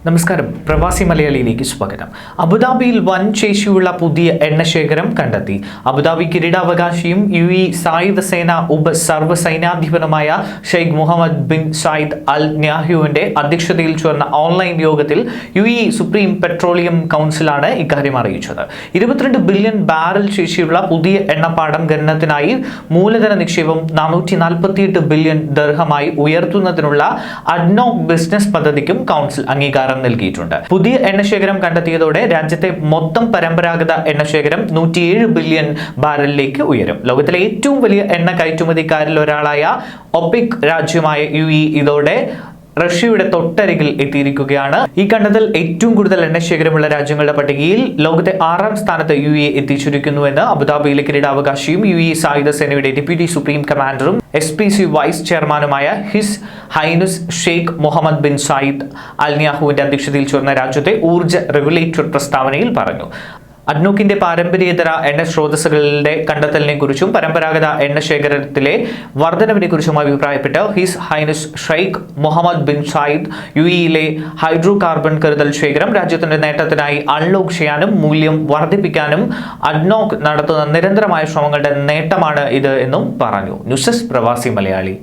നമസ്കാരം, പ്രവാസി മലയാളിയിലേക്ക് സ്വാഗതം. അബുദാബിയിൽ വൻ ശേഷിയുള്ള പുതിയ എണ്ണശേഖരം കണ്ടെത്തി. അബുദാബി കിരീടാവകാശിയും UAE സായുധ സേന സർവ്വസൈന്യാധിപനുമായ Sheikh Mohamed bin Zayed al ന്യാഹ്യുവിന്റെ അധ്യക്ഷതയിൽ ചേർന്ന ഓൺലൈൻ യോഗത്തിൽ UAE സുപ്രീം പെട്രോളിയം കൗൺസിലാണ് ഇക്കാര്യം അറിയിച്ചത്. 22 ബില്യൺ ബാരൽ ശേഷിയുള്ള പുതിയ എണ്ണപ്പാടം ഖനനത്തിനായി മൂലധന നിക്ഷേപം 448 ബില്യൺ ദിർഹമായി ഉയർത്തുന്നതിനുള്ള അഡ്നോക് ബിസിനസ് പദ്ധതിക്കും കൗൺസിൽ അംഗീകാരം നൽകിയിട്ടുണ്ട്. പുതിയ എണ്ണശേഖരം കണ്ടെത്തിയതോടെ രാജ്യത്തെ മൊത്തം പരമ്പരാഗത എണ്ണശേഖരം 107 ബില്യൺ ബാരലിലേക്ക് ഉയരും. ലോകത്തിലെ ഏറ്റവും വലിയ എണ്ണ കയറ്റുമതിക്കാരിൽ ഒരാളായ ഒപെക് രാജ്യമായ UAE ഇതോടെ റഷ്യയുടെ തൊട്ടരികിൽ എത്തിയിരിക്കുകയാണ്. ഈ കണ്ടെത്തൽ ഏറ്റവും കൂടുതൽ എണ്ണശേഖരമുള്ള രാജ്യങ്ങളുടെ പട്ടികയിൽ ലോകത്തെ 6ാം സ്ഥാനത്ത് UAE എത്തിച്ചിരിക്കുന്നുവെന്ന് അബുദാബിയിലെ കിരീടാവകാശിയും UAE സായുധ സേനയുടെ ഡെപ്യൂട്ടി സുപ്രീം കമാൻഡറും SPC വൈസ് ചെയർമാനുമായ His Highness Sheikh Mohamed bin Zayed al ന്യാഹുവിന്റെ അധ്യക്ഷതയിൽ ചേർന്ന രാജ്യത്തെ ഊർജ്ജ റെഗുലേറ്റർ പ്രസ്താവനയിൽ പറഞ്ഞു. അഡ്നോക്കിന്റെ പാരമ്പര്യേതര എണ്ണ സ്രോതസ്സുകളുടെ കണ്ടെത്തലിനെ കുറിച്ചും പരമ്പരാഗത എണ്ണശേഖരത്തിലെ വർധനവിനെ കുറിച്ചും അഭിപ്രായപ്പെട്ട് His Highness Sheikh Mohamed bin Zayed UAEയിലെ ഹൈഡ്രോ കാർബൺ കരുതൽ ശേഖരം രാജ്യത്തിന്റെ നേട്ടത്തിനായി അൺലോക്ക് ചെയ്യാനും മൂല്യം വർദ്ധിപ്പിക്കാനും അഡ്നോക്ക് നടത്തുന്ന നിരന്തരമായ ശ്രമങ്ങളുടെ നേട്ടമാണ് ഇത് എന്നും പറഞ്ഞു. ന്യൂസ് ഡെസ്ക് പ്രവാസി മലയാളി.